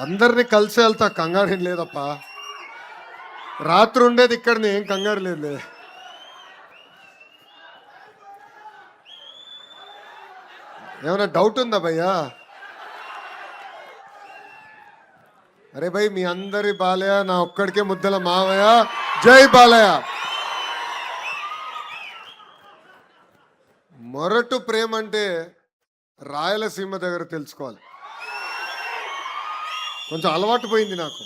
అందరినీ కలిసి వెళ్తా, కంగారు ఏం లేదప్పా. రాత్రి ఉండేది ఇక్కడ, ఏం కంగారు లేదు. ఏమైనా డౌట్ ఉందా భయ్యా? అరే భయ్, మీ అందరి బాలయ్య, నా ఒక్కడికే ముద్దల మావయ్య. జై బాలయ్య. మొరటు ప్రేమ అంటే రాయలసీమ దగ్గర తెలుసుకోవాలి. కొంచెం అలవాటు పోయింది నాకు.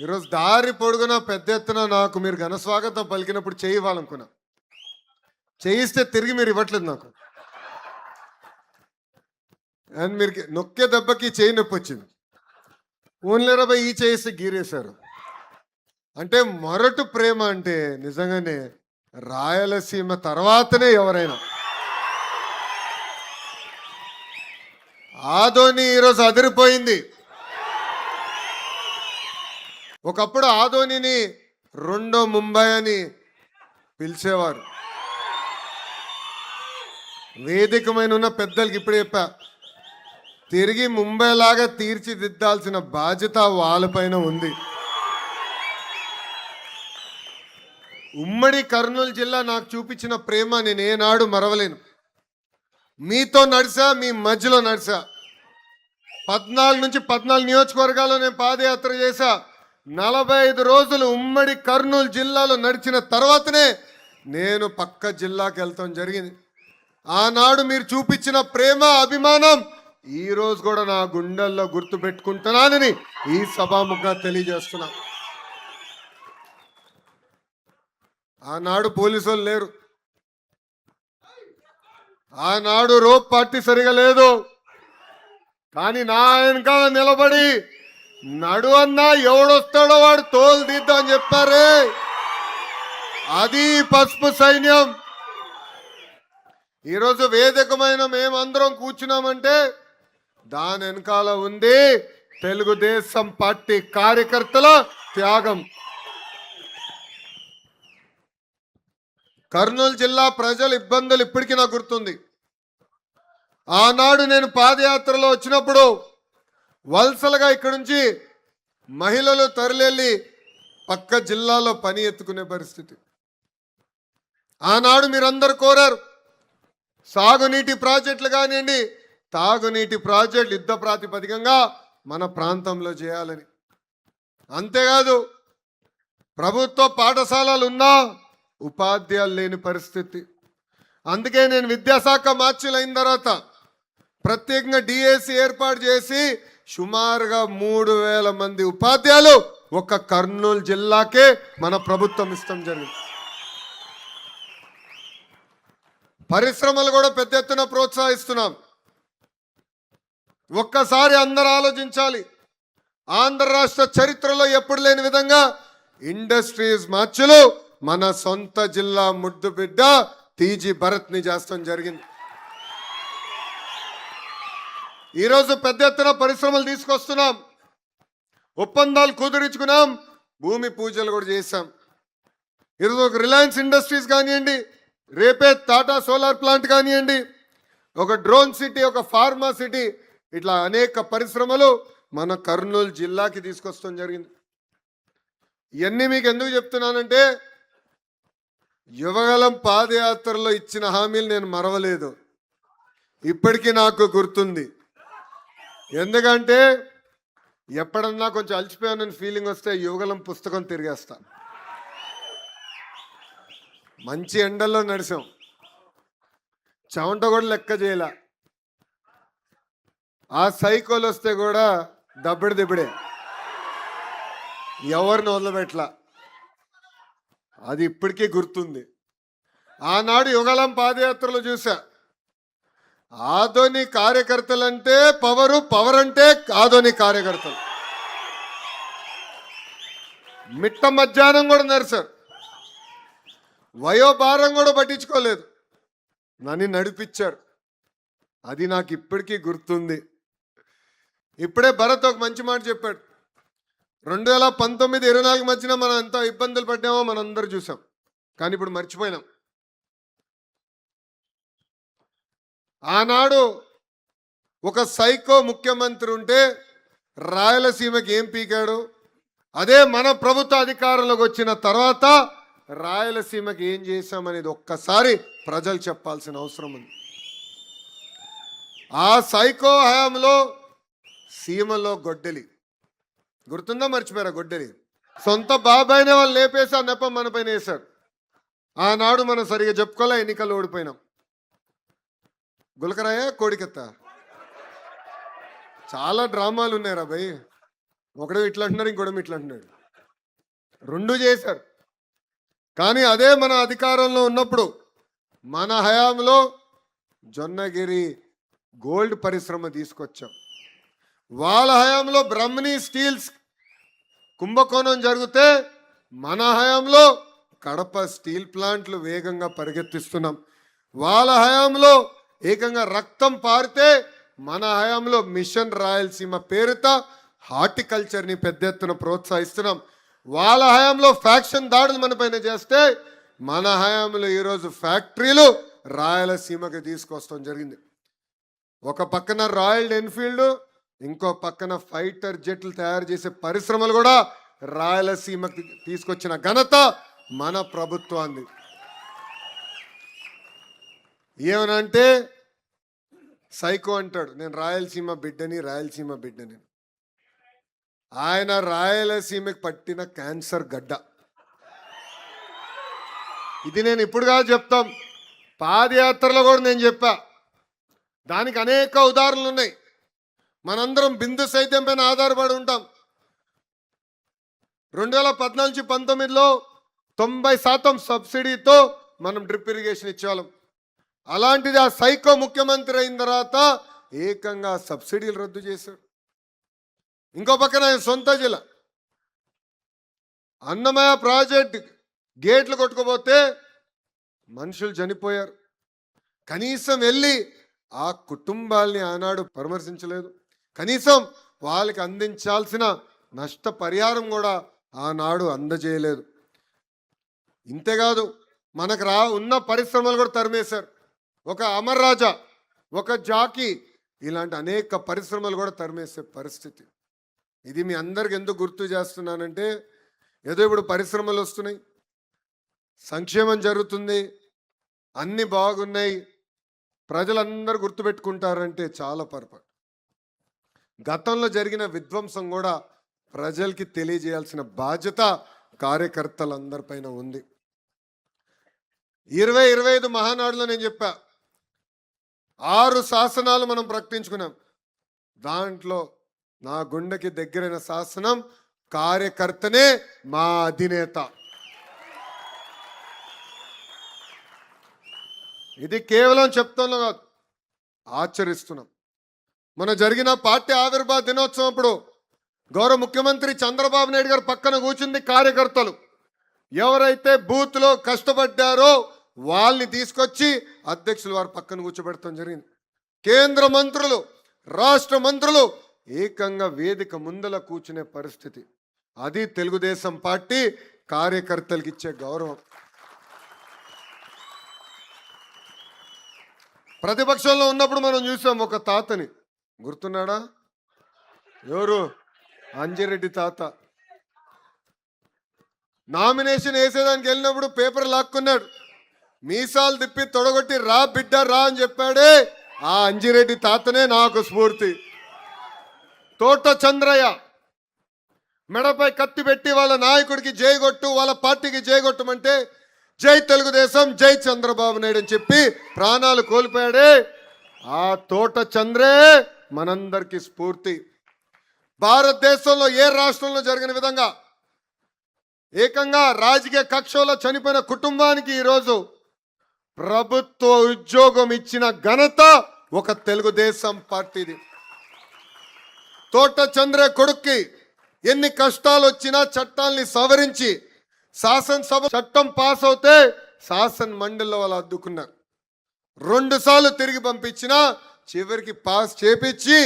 ఈరోజు దారి పొడుగున పెద్ద ఎత్తున నాకు మీరు ఘన స్వాగతం పలికినప్పుడు చేయి ఇవ్వాలనుకున్నా. చేయిస్తే తిరిగి మీరు ఇవ్వట్లేదు నాకు. అండ్ మీరు నొక్కే దెబ్బకి చేయి నొప్పి వచ్చింది. ఓన్లేరా భయ్, ఈ చేయిస్తే గీరేశారు. అంటే మొరటు ప్రేమ అంటే నిజంగానే రాయలసీమ తర్వాతనే ఎవరైనా. ఆదోని ఈరోజు అదిరిపోయింది. ఒకప్పుడు ఆదోనిని రెండో ముంబై అని పిలిచేవారు. వేదికమైన ఉన్న పెద్దలకి ఇప్పుడు చెప్పా, తిరిగి ముంబై లాగా తీర్చిదిద్దాల్సిన బాధ్యత వాళ్ళపైన ఉంది. ఉమ్మడి కర్నూలు జిల్లా నాకు చూపించిన ప్రేమ నేను ఏనాడు మరవలేను. మీతో నడిచా, మీ మధ్యలో నడిచా. 14 నుంచి 14 నియోజకవర్గాల్లో నేను పాదయాత్ర చేశా. 45 రోజులు ఉమ్మడి కర్నూలు జిల్లాలో నడిచిన తర్వాతనే నేను పక్క జిల్లాకి వెళ్తాం జరిగింది. ఆనాడు మీరు చూపించిన ప్రేమ, అభిమానం ఈ రోజు కూడా నా గుండెల్లో గుర్తు పెట్టుకుంటున్నానని ఈ సభాముఖంగా తెలియజేస్తున్నా. ఆనాడు పోలీసు వాళ్ళు లేరు, ఆనాడు రోప్ పార్టీ సరిగా లేదు. కానీ నా వెనకాల నిలబడి నడు అన్నా ఎవడొస్తాడో వాడు తోలు తీద్దాం అని చెప్పారే, అది పసుపు సైన్యం. ఈరోజు వేదికమైన మేమందరం కూర్చున్నామంటే దాని వెనకాల ఉంది తెలుగుదేశం పార్టీ కార్యకర్తల త్యాగం. కర్నూలు జిల్లా ప్రజల ఇబ్బందులు ఇప్పటికీ నాకు గుర్తుంది. ఆనాడు నేను పాదయాత్రలో వచ్చినప్పుడు వలసలుగా ఇక్కడి నుంచి మహిళలు తరలి పక్క జిల్లాలో పని ఎత్తుకునే పరిస్థితి. ఆనాడు మీరందరూ కోరారు సాగునీటి ప్రాజెక్టులు కానివ్వండి, తాగునీటి ప్రాజెక్టులు యుద్ధ ప్రాతిపదికంగా మన ప్రాంతంలో చేయాలని. అంతేకాదు ప్రభుత్వ పాఠశాలలు ఉన్నా ఉపాధ్యాయులు లేని పరిస్థితి. అందుకే నేను విద్యాశాఖ మార్చిలైన తర్వాత ప్రత్యేకంగా డిఎస్సి ఏర్పాటు చేసి సుమారుగా 3000 మంది ఉపాధ్యాయులు ఒక్క కర్నూలు జిల్లాకే మన ప్రభుత్వం ఇష్టం జరిగింది. పరిశ్రమలు కూడా పెద్ద ఎత్తున ప్రోత్సహిస్తున్నాం. ఒక్కసారి అందరూ ఆలోచించాలి, ఆంధ్ర రాష్ట్ర చరిత్రలో ఎప్పుడు లేని విధంగా ఇండస్ట్రీస్ మార్చులు మన సొంత జిల్లా ముద్దు బిడ్డ టీజీ భరత్ని చేస్తాం జరిగింది. ఈరోజు పెద్ద ఎత్తున పరిశ్రమలు తీసుకొస్తున్నాం, ఒప్పందాలు కుదుర్చుకున్నాం, భూమి పూజలు కూడా చేశాం. ఈరోజు ఒక రిలయన్స్ ఇండస్ట్రీస్ కానివ్వండి, రేపే టాటా సోలార్ ప్లాంట్ కానివ్వండి, ఒక డ్రోన్ సిటీ, ఒక ఫార్మా సిటీ, ఇట్లా అనేక పరిశ్రమలు మన కర్నూలు జిల్లాకి తీసుకొస్తాం జరిగింది. ఇవన్నీ మీకు ఎందుకు చెప్తున్నానంటే యువగలం పాదయాత్రలో ఇచ్చిన హామీలు నేను మరవలేదు, ఇప్పటికీ నాకు గుర్తుంది. ఎందుకంటే ఎప్పుడన్నా కొంచెం అలసిపోయానని ఫీలింగ్ వస్తే యువగలం పుస్తకం తిరిగేస్తా. మంచి ఎండల్లో నడిచాం, చెమట కూడా లెక్క చేయలే. ఆ సైకోలు వస్తే కూడా దబ్బడే, ఎవరిని వదలబెట్లా. అది ఇప్పటికీ గుర్తుంది. ఆనాడు యుగలం పాదయాత్రలో చూసా, ఆదోని కార్యకర్తలంటే పవర్ అంటే ఆదోని కార్యకర్తలు. మిట్ట మధ్యాహ్నం కూడా నడిచారు, వయోభారం కూడా పట్టించుకోలేదు, నన్ను నడిపించారు. అది నాకు ఇప్పటికీ గుర్తుంది. ఇప్పుడే భరత్ ఒక మంచి మాట చెప్పాడు. 2019-24 మధ్యన మనం ఎంత ఇబ్బందులు పడ్డామో మనందరూ చూసాం, కానీ ఇప్పుడు మర్చిపోయినాం. ఆనాడు ఒక సైకో ముఖ్యమంత్రి ఉంటే రాయలసీమకి ఏం పీకాడు, అదే మన ప్రభుత్వ అధికారంలోకి వచ్చిన తర్వాత రాయలసీమకి ఏం చేశామనేది ఒక్కసారి ప్రజలు చెప్పాల్సిన అవసరం ఉంది. ఆ సైకో హయాంలో సీమలో గొడ్డలి గుర్తుందా, మర్చిపోయారా? గొడ్డలి సొంత బాబాయినే వాళ్ళు లేపేసి ఆ నెపం మన పైన వేశారు. ఆనాడు మనం సరిగా చెప్పుకోలే, ఎన్నికలు ఓడిపోయినాం. గులకరాయ కోడికెత్త చాలా డ్రామాలు ఉన్నాయి రా భయ్. ఒకడు ఇట్లా అంటున్నారు, ఇంకోటి ఇట్లా అంటున్నాడు, రెండు చేశారు. కానీ అదే మన అధికారంలో ఉన్నప్పుడు మన హయాంలో జొన్నగిరి గోల్డ్ పరిశ్రమ తీసుకొచ్చాం. వాళ్ళ హయాంలో బ్రహ్మణి స్టీల్స్ కుంభకోణం జరిగితే మన హయాంలో కడప స్టీల్ ప్లాంట్లు వేగంగా పరిగెత్తిస్తున్నాం. వాళ్ళ హయాంలో ఏకంగా రక్తం పారితే మన హయాంలో మిషన్ రాయలసీమ పేరుతో హార్టికల్చర్ని పెద్ద ఎత్తున ప్రోత్సహిస్తున్నాం. వాళ్ళ హయాంలో ఫ్యాక్షన్ దాడులు మన పైన చేస్తే మన హయాంలో ఈరోజు ఫ్యాక్టరీలు రాయలసీమకి తీసుకొస్తాం జరిగింది. ఒక పక్కన రాయల్ ఎన్ఫీల్డ్, ఇంకో పక్కన ఫైటర్ జెట్లు తయారు చేసే పరిశ్రమలు కూడా రాయలసీమకి తీసుకొచ్చిన ఘనత మన ప్రభుత్వాన్ని. ఏమనంటే సైకో అంటాడు, నేను రాయలసీమ బిడ్డని, రాయలసీమ బిడ్డని. ఆయన రాయలసీమకి పట్టిన క్యాన్సర్ గడ్డ. ఇది నేను ఇప్పుడు కాదు చెప్తాం, పాదయాత్రలో కూడా నేను చెప్పా. దానికి అనేక ఉదాహరణలు ఉన్నాయి. మనందరం బిందు సైతం పైన ఆధారపడి ఉంటాం. 2014-19లో 90% సబ్సిడీతో మనం డ్రిప్ ఇరిగేషన్ ఇచ్చేవాళ్ళం. అలాంటిది ఆ సైకో ముఖ్యమంత్రి అయిన తర్వాత ఏకంగా సబ్సిడీలు రద్దు చేశారు. ఇంకో పక్కన ఆయన సొంత జిల్లా అన్నమయ్య ప్రాజెక్ట్ గేట్లు కొట్టుకోపోతే మనుషులు చనిపోయారు. కనీసం వెళ్ళి ఆ కుటుంబాల్ని ఆనాడు పరామర్శించలేదు. కనీసం వాళ్ళకి అందించాల్సిన నష్టపరిహారం కూడా ఆనాడు అందజేయలేదు. ఇంతేకాదు మనకు ఉన్న పరిశ్రమలు కూడా తరిమేశారు. ఒక అమర్ రాజా, ఒక జాకీ, ఇలాంటి అనేక పరిశ్రమలు కూడా తరిమేసే పరిస్థితి. ఇది మీ అందరికి ఎందుకు గుర్తు చేస్తున్నానంటే, ఏదో ఇప్పుడు పరిశ్రమలు వస్తున్నాయి, సంక్షేమం జరుగుతుంది, అన్నీ బాగున్నాయి, ప్రజలందరూ గుర్తుపెట్టుకుంటారంటే చాలా పొరపాటు. గతంలో జరిగిన విధ్వంసం కూడా ప్రజలకి తెలియజేయాల్సిన బాధ్యత కార్యకర్తలందరిపైన ఉంది. 2025 మహానాడులో నేను చెప్పా, 6 శాసనాలు మనం ప్రకటించుకున్నాం. దాంట్లో నా గుండెకి దగ్గరైన శాసనం కార్యకర్తనే మా అధినేత. ఇది కేవలం చెప్తాను కాదు, ఆచరిస్తున్నాం. మన జరిగిన పార్టీ ఆవిర్భావ దినోత్సవం అప్పుడు గౌరవ ముఖ్యమంత్రి చంద్రబాబు నాయుడు గారు పక్కన కూర్చుంది కార్యకర్తలు. ఎవరైతే బూత్లో కష్టపడ్డారో వాళ్ళని తీసుకొచ్చి అధ్యక్షులు వారు పక్కన కూర్చోబెడతాం జరిగింది. కేంద్ర మంత్రులు, రాష్ట్ర మంత్రులు ఏకంగా వేదిక ముందల కూర్చునే పరిస్థితి. అది తెలుగుదేశం పార్టీ కార్యకర్తలకు ఇచ్చే గౌరవం. ప్రతిపక్షంలో ఉన్నప్పుడు మనం చూసాం ఒక తాతని, గుర్తున్నాడా? ఎవరు? అంజిరెడ్డి తాత. నామినేషన్ వేసేదానికి వెళ్ళినప్పుడు పేపర్ లాక్కున్నాడు, మీసాలు తిప్పి తొడగొట్టి రా బిడ్డ రా అని చెప్పాడే, ఆ అంజిరెడ్డి తాతనే నాకు స్ఫూర్తి. తోట చంద్రయ్య మెడపై కత్తి పెట్టి వాళ్ళ నాయకుడికి జైగొట్టు, వాళ్ళ పార్టీకి జైగొట్టమంటే జై తెలుగుదేశం, జై చంద్రబాబు నాయుడు అని చెప్పి ప్రాణాలు కోల్పోయాడే, ఆ తోట చంద్రే మనందరికీ స్ఫూర్తి. భారతదేశంలో ఏ రాష్ట్రంలో జరిగిన విధంగా ఏకంగా రాజకీయ కక్షలో చనిపోయిన కుటుంబానికి ఈరోజు ప్రభుత్వ ఉద్యోగం ఇచ్చిన ఘనత ఒక తెలుగుదేశం పార్టీది. తోట చంద్రే కొడుక్కి ఎన్ని కష్టాలు వచ్చినా చట్టాల్ని సవరించి శాసనసభ చట్టం పాస్ అవుతే శాసన మండలిలో వాళ్ళు అడ్డుకున్నారు. 2 సార్లు తిరిగి పంపించినా చివరికి పాస్ చేపించి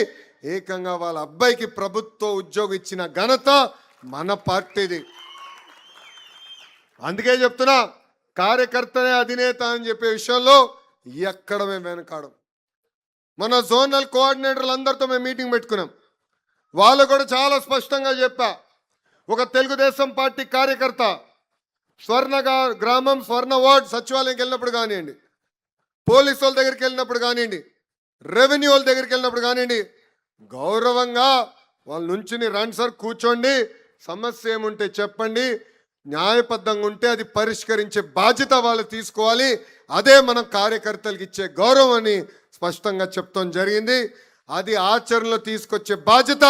ఏకంగా వాళ్ళ అబ్బాయికి ప్రభుత్వ ఉద్యోగం ఇచ్చిన ఘనత మన పార్టీది. అందుకే చెప్తున్నా, కార్యకర్తనే అధినేత అని చెప్పే విషయంలో ఎక్కడ మేము వెనకాడం. మన జోనల్ కోఆర్డినేటర్లు అందరితో మేము మీటింగ్ పెట్టుకున్నాం. వాళ్ళు కూడా చాలా స్పష్టంగా చెప్పా. ఒక తెలుగుదేశం పార్టీ కార్యకర్త గ్రామం స్వర్ణ వార్డ్ సచివాలయంకి వెళ్ళినప్పుడు కానివ్వండి, పోలీసు వాళ్ళ దగ్గరికి వెళ్ళినప్పుడు కానివ్వండి, రెవెన్యూ వాళ్ళ దగ్గరికి వెళ్ళినప్పుడు కానివ్వండి, గౌరవంగా వాళ్ళ నుంచి రండి సార్, కూర్చోండి, సమస్య ఏముంటే చెప్పండి, న్యాయబద్ధంగా ఉంటే అది పరిష్కరించే బాధ్యత వాళ్ళు తీసుకోవాలి, అదే మనం కార్యకర్తలకు ఇచ్చే గౌరవం అని స్పష్టంగా చెప్తాం జరిగింది. అది ఆచరణలో తీసుకొచ్చే బాధ్యత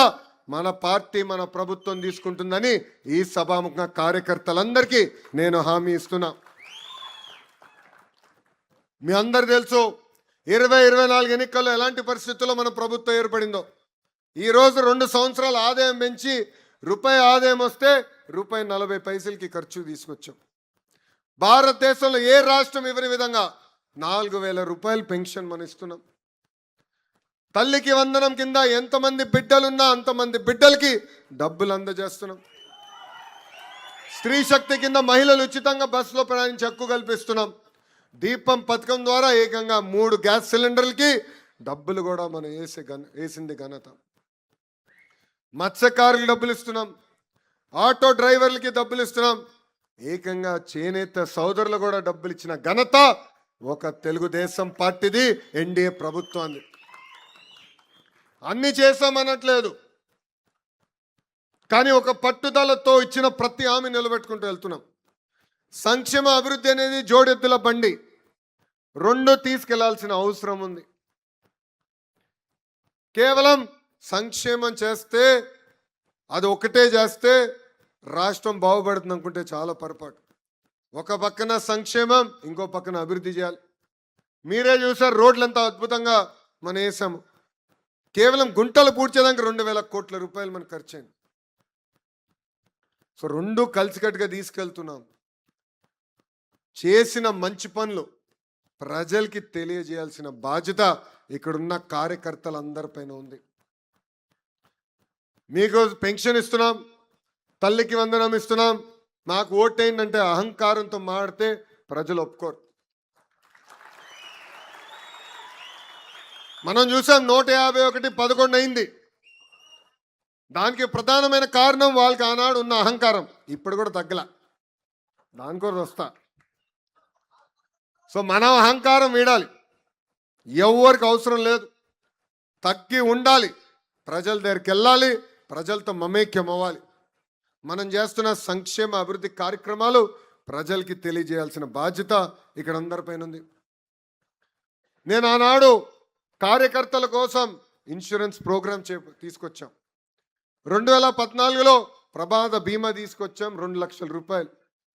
మన పార్టీ మన ప్రభుత్వం తీసుకుంటుందని ఈ సభాముఖంగా కార్యకర్తలందరికీ నేను హామీ ఇస్తున్నా. మీ అందరు తెలుసు 2024 ఎన్నికల్లో ఎలాంటి పరిస్థితుల్లో మన ప్రభుత్వం ఏర్పడిందో. ఈరోజు 2 సంవత్సరాల ఆదాయం పెంచి రూపాయి ఆదాయం వస్తే రూపాయి 40 పైసలకి ఖర్చు తీసుకొచ్చాం. భారతదేశంలో ఏ రాష్ట్రం ఇవ్వని విధంగా 4,000 రూపాయలు పెన్షన్ మనం ఇస్తున్నాం. తల్లికి వందనం కింద ఎంతమంది బిడ్డలున్నా అంతమంది బిడ్డలకి డబ్బులు అందజేస్తున్నాం. స్త్రీ శక్తి కింద మహిళలు ఉచితంగా బస్సులో ప్రయాణించి హక్కు కల్పిస్తున్నాం. దీపం పథకం ద్వారా ఏకంగా 3 గ్యాస్ సిలిండర్లకి డబ్బులు కూడా మనం వేసింది ఘనత. మత్స్యకారులకు డబ్బులు ఇస్తున్నాం, ఆటో డ్రైవర్లకి డబ్బులు ఇస్తున్నాం, ఏకంగా చేనేత సోదరులు కూడా డబ్బులు ఇచ్చిన ఘనత ఒక తెలుగుదేశం పార్టీది, ఎన్డీఏ ప్రభుత్వాన్ని. అన్ని చేశామనట్లేదు, కానీ ఒక పట్టుదలతో ఇచ్చిన ప్రతి హామీ నిలబెట్టుకుంటూ వెళ్తున్నాం. సంక్షేమ అభివృద్ధి అనేది జోడెద్దుల బండి, 2 తీసుకెళ్లాల్సిన అవసరం ఉంది. కేవలం సంక్షేమం చేస్తే, అది ఒకటే చేస్తే రాష్ట్రం బాగుపడుతుంది అనుకుంటే చాలా పొరపాటు. ఒక పక్కన సంక్షేమం, ఇంకో పక్కన అభివృద్ధి చేయాలి. మీరే చూసారు రోడ్లు ఎంత అద్భుతంగా మనం వేసాము. కేవలం గుంటలు పూడ్చేదానికి 2,000 కోట్ల రూపాయలు మనకు ఖర్చు అయింది. సో 2 కలిసికట్టుగా తీసుకెళ్తున్నాం. చేసిన మంచి పనులు ప్రజలకి తెలియజేయాల్సిన బాధ్యత ఇక్కడున్న కార్యకర్తలందరిపైన ఉంది. మీకు పెన్షన్ ఇస్తున్నాం, తల్లికి వందనం ఇస్తున్నాం, నాకు ఓటేంటంటే అహంకారంతో మాడితే ప్రజలు ఒప్పుకోరు. మనం చూసాం 151 11 అయింది. దానికి ప్రధానమైన కారణం వాళ్ళకి ఆనాడు ఉన్న అహంకారం, ఇప్పుడు కూడా తగ్గల, దాని కూడా వస్తా. సో మనం అహంకారం వీడాలి, ఎవరికి అవసరం లేదు, తగ్గి ఉండాలి, ప్రజల దగ్గరికి వెళ్ళాలి, ప్రజలతో మమేక్యం అవ్వాలి. మనం చేస్తున్న సంక్షేమ అభివృద్ధి కార్యక్రమాలు ప్రజలకి తెలియజేయాల్సిన బాధ్యత ఇక్కడ అందరిపైన ఉంది. నేను ఆనాడు కార్యకర్తల కోసం ఇన్సూరెన్స్ ప్రోగ్రామ్ తీసుకొచ్చాం. 2014లో ప్రమాద బీమా తీసుకొచ్చాం, 2 లక్షల రూపాయలు.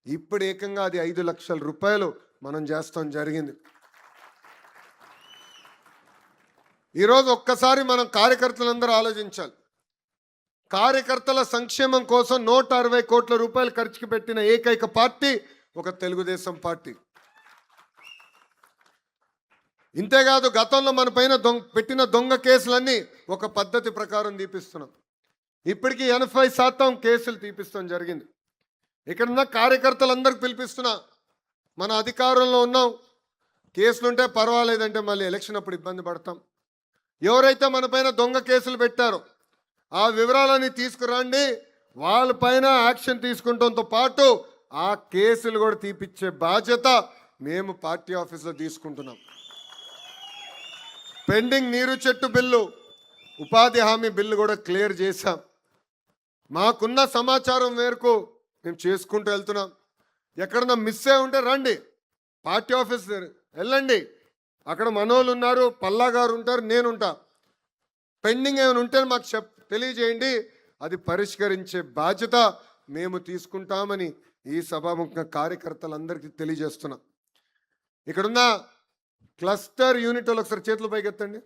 ఇప్పుడు ఏకంగా అది 5 లక్షల రూపాయలు మనం చేస్తాం జరిగింది. ఈరోజు ఒక్కసారి మనం కార్యకర్తలందరూ ఆలోచించాలి. కార్యకర్తల సంక్షేమం కోసం 160 కోట్ల రూపాయలు ఖర్చుకు పెట్టిన ఏకైక పార్టీ ఒక తెలుగుదేశం పార్టీ. ఇంతేకాదు, గతంలో మన పైన పెట్టిన దొంగ కేసులన్నీ ఒక పద్ధతి ప్రకారం తీపిస్తున్నాం. ఇప్పటికీ 80% కేసులు తీపిస్తాం జరిగింది. ఇక్కడున్న కార్యకర్తలందరికీ పిలిపిస్తున్నా, మన అధికారంలో ఉన్నాం, కేసులుంటే పర్వాలేదంటే మళ్ళీ ఎలక్షన్ అప్పుడు ఇబ్బంది పడతాం. ఎవరైతే మన పైన దొంగ కేసులు పెట్టారో ఆ వివరాలని తీసుకురండి, వాళ్ళపైన యాక్షన్ తీసుకుంటంతో పాటు ఆ కేసులు కూడా తీపిచ్చే బాధ్యత మేము పార్టీ ఆఫీస్లో తీసుకుంటున్నాం. పెండింగ్ నీరు చెట్టు బిల్లు, ఉపాధి హామీ బిల్లు కూడా క్లియర్ చేశాం. మాకున్న సమాచారం మేరకు మేము చేసుకుంటూ వెళ్తున్నాం. ఎక్కడన్నా మిస్ అయి ఉంటే రండి, పార్టీ ఆఫీస్ వెళ్ళండి, అక్కడ మనోళ్ళు ఉన్నారు, పల్లా గారు ఉంటారు, నేనుంటా. పెండింగ్ ఏమైనా ఉంటే మాకు తెలియజేయండి, అది పరిష్కరించే బాధ్యత మేము తీసుకుంటామని ఈ సభాముఖ కార్యకర్తలందరికీ తెలియజేస్తున్నాం. ఇక్కడున్న క్లస్టర్ యూనిట్ వాళ్ళు ఒకసారి చేతులు పైకెత్తండి.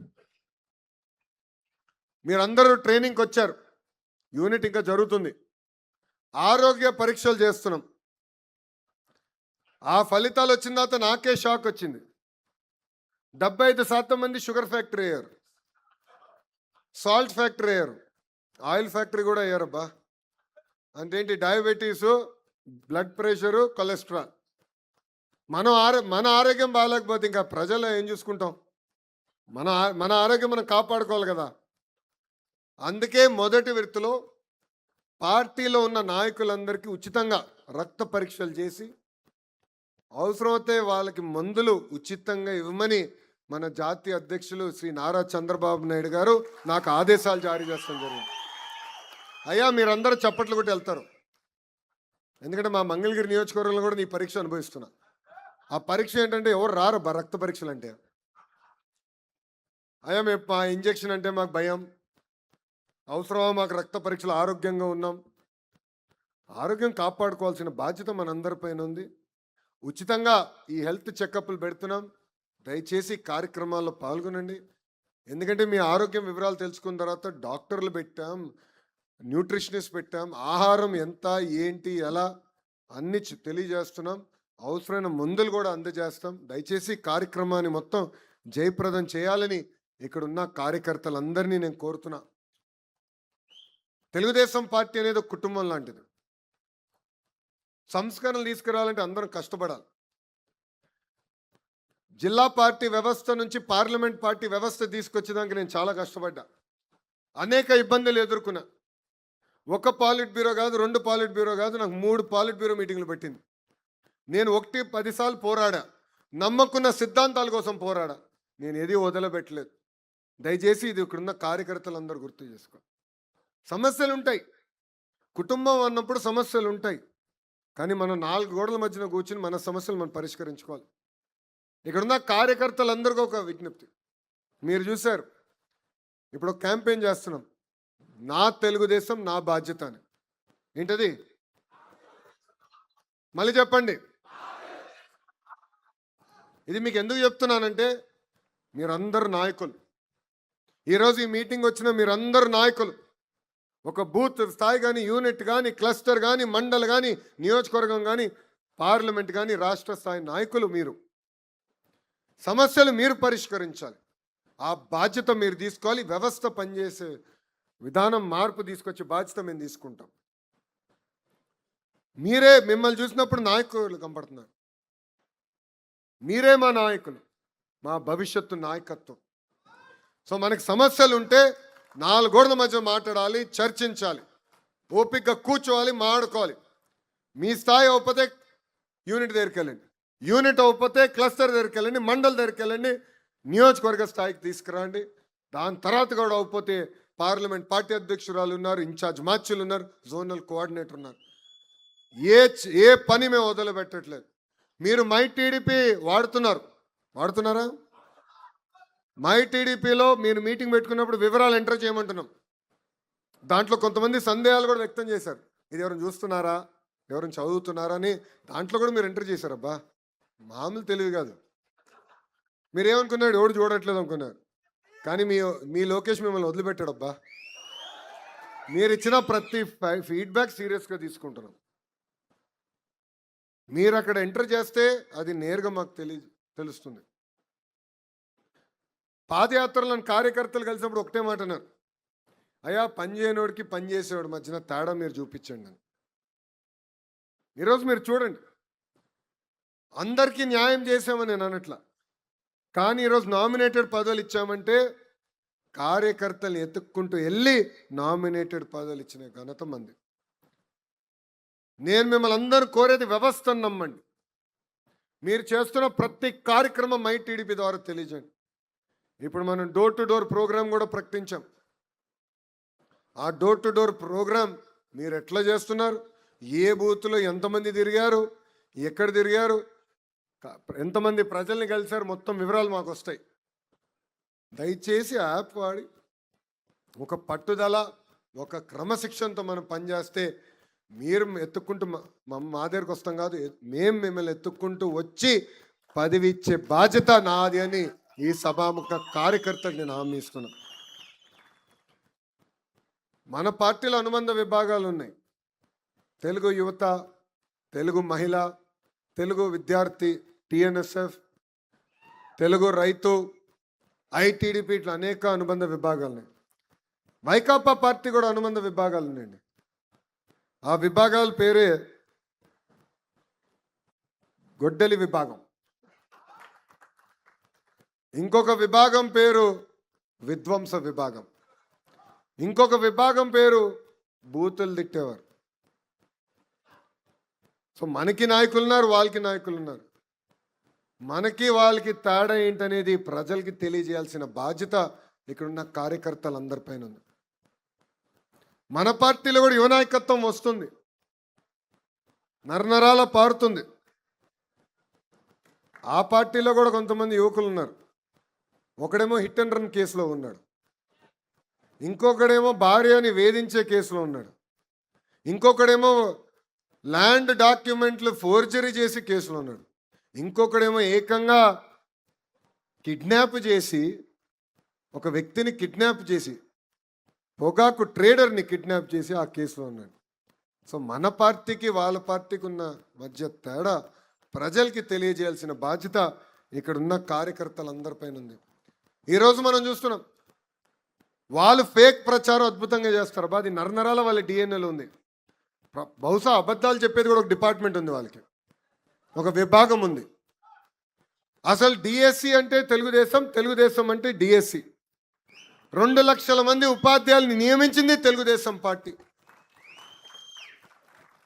మీరందరూ ట్రైనింగ్కి వచ్చారు, యూనిట్ ఇంకా జరుగుతుంది. ఆరోగ్య పరీక్షలు చేస్తున్నాం. ఆ ఫలితాలు వచ్చిన తర్వాత నాకే షాక్ వచ్చింది. 75% మంది షుగర్ ఫ్యాక్టరీ అయ్యారు, సాల్ట్ ఫ్యాక్టరీ అయ్యారు, ఆయిల్ ఫ్యాక్టరీ కూడా అయ్యారబ్బా. అంతేంటి, డయాబెటీసు, బ్లడ్ ప్రెషరు, కొలెస్ట్రాల్. మన ఆరోగ్యం బాగాలేకపోతే ఇంకా ప్రజలు ఏం చూసుకుంటాం? మన ఆరోగ్యం మనం కాపాడుకోవాలి కదా. అందుకే మొదటి విడతలో పార్టీలో ఉన్న నాయకులందరికీ ఉచితంగా రక్త పరీక్షలు చేసి అవసరమైతే వాళ్ళకి మందులు ఉచితంగా ఇవ్వమని మన జాతీయ అధ్యక్షులు శ్రీ నారా చంద్రబాబు నాయుడు గారు నాకు ఆదేశాలు జారీ చేస్తాం జరిగింది. అయ్యా మీరందరూ చప్పట్లు కొట్టి వెళ్తారు, ఎందుకంటే మా మంగళగిరి నియోజకవర్గంలో కూడా నీ పరీక్ష అనుభవిస్తున్నా. ఆ పరీక్ష ఏంటంటే ఎవరు రారు రక్త పరీక్షలు అంటే. అయ్యా మేము మా ఇంజెక్షన్ అంటే మాకు భయం, అవసరమా మాకు రక్త పరీక్షలు, ఆరోగ్యంగా ఉన్నాం. ఆరోగ్యం కాపాడుకోవాల్సిన బాధ్యత మనందరిపైన ఉంది. ఉచితంగా ఈ హెల్త్ చెకప్లు పెడుతున్నాం. దయచేసి కార్యక్రమాల్లో పాల్గొనండి. ఎందుకంటే మీ ఆరోగ్యం వివరాలు తెలుసుకున్న తర్వాత డాక్టర్లు పెట్టాం, న్యూట్రిషనిస్ట్ పెట్టాం, ఆహారం ఎంత ఏంటి ఎలా అన్ని తెలియజేస్తున్నాం. అవసరమైన మందులు కూడా అందజేస్తాం. దయచేసి కార్యక్రమాన్ని మొత్తం జయప్రదం చేయాలని ఇక్కడున్న కార్యకర్తలందరినీ నేను కోరుతున్నా. తెలుగుదేశం పార్టీ అనేది ఒక కుటుంబం లాంటిది. సంస్కరణలు తీసుకురావాలంటే అందరం కష్టపడాలి. జిల్లా పార్టీ వ్యవస్థ నుంచి పార్లమెంట్ పార్టీ వ్యవస్థ తీసుకొచ్చేదానికి నేను చాలా కష్టపడ్డా. అనేక ఇబ్బందులు ఎదుర్కొన్నా. ఒక పాలిట్ బ్యూరో కాదు, 2 పాలిట్ బ్యూరో కాదు, నాకు 3 పాలిట్ బ్యూరో మీటింగ్లు పెట్టింది. నేను 1-10 సార్లు పోరాడా. నమ్మకున్న సిద్ధాంతాల కోసం పోరాడా. నేను ఏది వదిలిపెట్టలేదు. దయచేసి ఇది ఇక్కడున్న కార్యకర్తలందరూ గుర్తు చేసుకో. సమస్యలు ఉంటాయి, కుటుంబం అన్నప్పుడు సమస్యలు ఉంటాయి. కానీ మనం 4 గోడల మధ్యన కూర్చుని మన సమస్యలు మనం పరిష్కరించుకోవాలి. ఇక్కడున్న కార్యకర్తలందరికీ ఒక విజ్ఞప్తి. మీరు చూశారు, ఇప్పుడు ఒక క్యాంపెయిన్ చేస్తున్నాం, నా తెలుగుదేశం నా బాధ్యత అని. ఏంటది? మళ్ళీ చెప్పండి. ఇది మీకు ఎందుకు చెప్తున్నానంటే మీరందరు నాయకులు. ఈరోజు ఈ మీటింగ్ వచ్చిన మీరందరు నాయకులు. ఒక బూత్ స్థాయి కానీ, యూనిట్ కానీ, క్లస్టర్ కానీ, మండల్ కానీ, నియోజకవర్గం కానీ, పార్లమెంట్ కానీ, రాష్ట్ర స్థాయి నాయకులు మీరు. సమస్యలు మీరు పరిష్కరించాలి. ఆ బాధ్యత మీరు తీసుకోవాలి. వ్యవస్థ పనిచేసే విధానం మార్పు తీసుకొచ్చే బాధ్యత మేము తీసుకుంటాం. మీరే మిమ్మల్ని చూసినప్పుడు నాయకులు కనపడుతున్నారు. మీరే మా నాయకులు, మా భవిష్యత్తు నాయకత్వం. సో మనకి సమస్యలు ఉంటే 4 గోడల మధ్య మాట్లాడాలి, చర్చించాలి, ఓపికగా కూర్చోవాలి, మాట్లాడుకోవాలి. మీ స్థాయి అవ్వకపోతే యూనిట్ దగ్గరికి వెళ్ళండి, యూనిట్ అవ్వకపోతే క్లస్టర్ దగ్గరికి వెళ్ళండి, మండల్ దగ్గరికి వెళ్ళండి, నియోజకవర్గ స్థాయికి తీసుకురండి. దాని తర్వాత కూడా అవ్వకపోతే పార్లమెంట్ పార్టీ అధ్యక్షురాలు ఉన్నారు, ఇన్ఛార్జ్ మార్చిలు ఉన్నారు, జోనల్ కోఆర్డినేటర్ ఉన్నారు. ఏ పని మేము వదిలిపెట్టట్లేదు. మీరు మై టీడీపీ వాడుతున్నారా? మై టీడీపీలో మీరు మీటింగ్ పెట్టుకున్నప్పుడు వివరాలు ఎంటర్ చేయమంటున్నాం. దాంట్లో కొంతమంది సందేహాలు కూడా వ్యక్తం చేశారు. ఇది ఎవరైనా చూస్తున్నారా, ఎవరైనా చదువుతున్నారా అని. దాంట్లో కూడా మీరు ఎంటర్ చేశారబ్బా. మామూలు తెలివి కాదు. మీరేమనుకున్నాడు, ఎవడు చూడట్లేదు అనుకున్నారు. కానీ మీ లోకేష్ మిమ్మల్ని వదిలిపెట్టాడబ్బా. మీరు ఇచ్చిన ప్రతి ఫీడ్బ్యాక్ సీరియస్గా తీసుకుంటున్నాం. మీరు అక్కడ ఎంటర్ చేస్తే అది నేరుగా మాకు తెలుస్తుంది. పాదయాత్రలను కార్యకర్తలు కలిసినప్పుడు ఒకటే మాట అన్నారు, అయ్యా పని చేయనోడికి పని చేసేవాడు మధ్యన తేడా మీరు చూపించండి అని. ఈరోజు మీరు చూడండి, అందరికీ న్యాయం చేసామని నేను అనట్లా. కానీ ఈరోజు నామినేటెడ్ పదవులు ఇచ్చామంటే కార్యకర్తలు ఎత్తుక్కుంటూ వెళ్ళి నామినేటెడ్ పదవులు ఇచ్చిన ఘనత మంది. నేను మిమ్మల్ని అందరూ కోరేది వ్యవస్థను నమ్మండి. మీరు చేస్తున్న ప్రతి కార్యక్రమం మై టీడీపీ ద్వారా తెలియజేయండి. ఇప్పుడు మనం డోర్ టు డోర్ ప్రోగ్రాం కూడా ప్రకటించాం. ఆ డోర్ టు డోర్ ప్రోగ్రాం మీరు ఎట్లా చేస్తున్నారు, ఏ బూత్లో ఎంతమంది తిరిగారు, ఎక్కడ తిరిగారు, ఎంతమంది ప్రజల్ని కలిశారు, మొత్తం వివరాలు మాకు వస్తాయి. దయచేసి యాప్ వాడి ఒక పట్టుదల, ఒక క్రమశిక్షణతో మనం పనిచేస్తే మీరు ఎత్తుక్కుంటూ మా దగ్గరకు వస్తాం కాదు, మేము మిమ్మల్ని ఎత్తుక్కుంటూ వచ్చి పదవి ఇచ్చే బాధ్యత నాది అని ఈ సభాముఖ కార్యకర్తలు నేను హామీ ఇస్తున్నా. మన పార్టీలో అనుబంధ విభాగాలు ఉన్నాయి. తెలుగు యువత, తెలుగు మహిళ, తెలుగు విద్యార్థి, టిఎన్ఎస్ఎఫ్, తెలుగు రైతు, ఐటీడీపీ, ఇట్లా అనేక అనుబంధ విభాగాలు ఉన్నాయి. వైకాపా పార్టీ కూడా అనుబంధ విభాగాలు ఉన్నాయండి. ఆ విభాగాల పేరే గొడ్డలి విభాగం, ఇంకొక విభాగం పేరు విధ్వంస విభాగం. ఇంకొక విభాగం పేరు బూతులు తిట్టేవారు. సో మనకి నాయకులు ఉన్నారు, వాళ్ళకి నాయకులు ఉన్నారు. మనకి వాళ్ళకి తేడా ఏంటనేది ప్రజలకి తెలియజేయాల్సిన బాధ్యత ఇక్కడున్న కార్యకర్తలందరిపైన ఉంది. మన పార్టీలో కూడా యువ నాయకత్వం వస్తుంది, నరనరాల పారుతుంది. ఆ పార్టీలో కూడా కొంతమంది యువకులు ఉన్నారు. ఒకడేమో హిట్ అండ్ రన్ కేసులో ఉన్నాడు, ఇంకొకడేమో భార్యని వేధించే కేసులో ఉన్నాడు, ఇంకొకడేమో ల్యాండ్ డాక్యుమెంట్లు ఫోర్జరీ చేసి కేసులో ఉన్నాడు, ఇంకొకడేమో ఏకంగా కిడ్నాప్ చేసి, ఒక వ్యక్తిని కిడ్నాప్ చేసి, పొగాకు ట్రేడర్ని కిడ్నాప్ చేసి ఆ కేసులో ఉన్నాడు. సో మన పార్టీకి వాళ్ళ పార్టీకి ఉన్న మధ్య తేడా ప్రజలకి తెలియజేయాల్సిన బాధ్యత ఇక్కడున్న కార్యకర్తలందరిపైన ఉంది. ఈరోజు మనం చూస్తున్నాం, వాళ్ళు ఫేక్ ప్రచారం అద్భుతంగా చేస్తారు. అది నరనరాల వాళ్ళ డిఎన్ఏలో ఉంది. బహుశా అబద్ధాలు చెప్పేది కూడా ఒక డిపార్ట్మెంట్ ఉంది, వాళ్ళకి ఒక విభాగం ఉంది. అసలు డిఎస్సి అంటే తెలుగుదేశం, తెలుగుదేశం అంటే డిఎస్సి. 2 లక్షల మంది ఉపాధ్యాయుల్ని నియమించింది తెలుగుదేశం పార్టీ.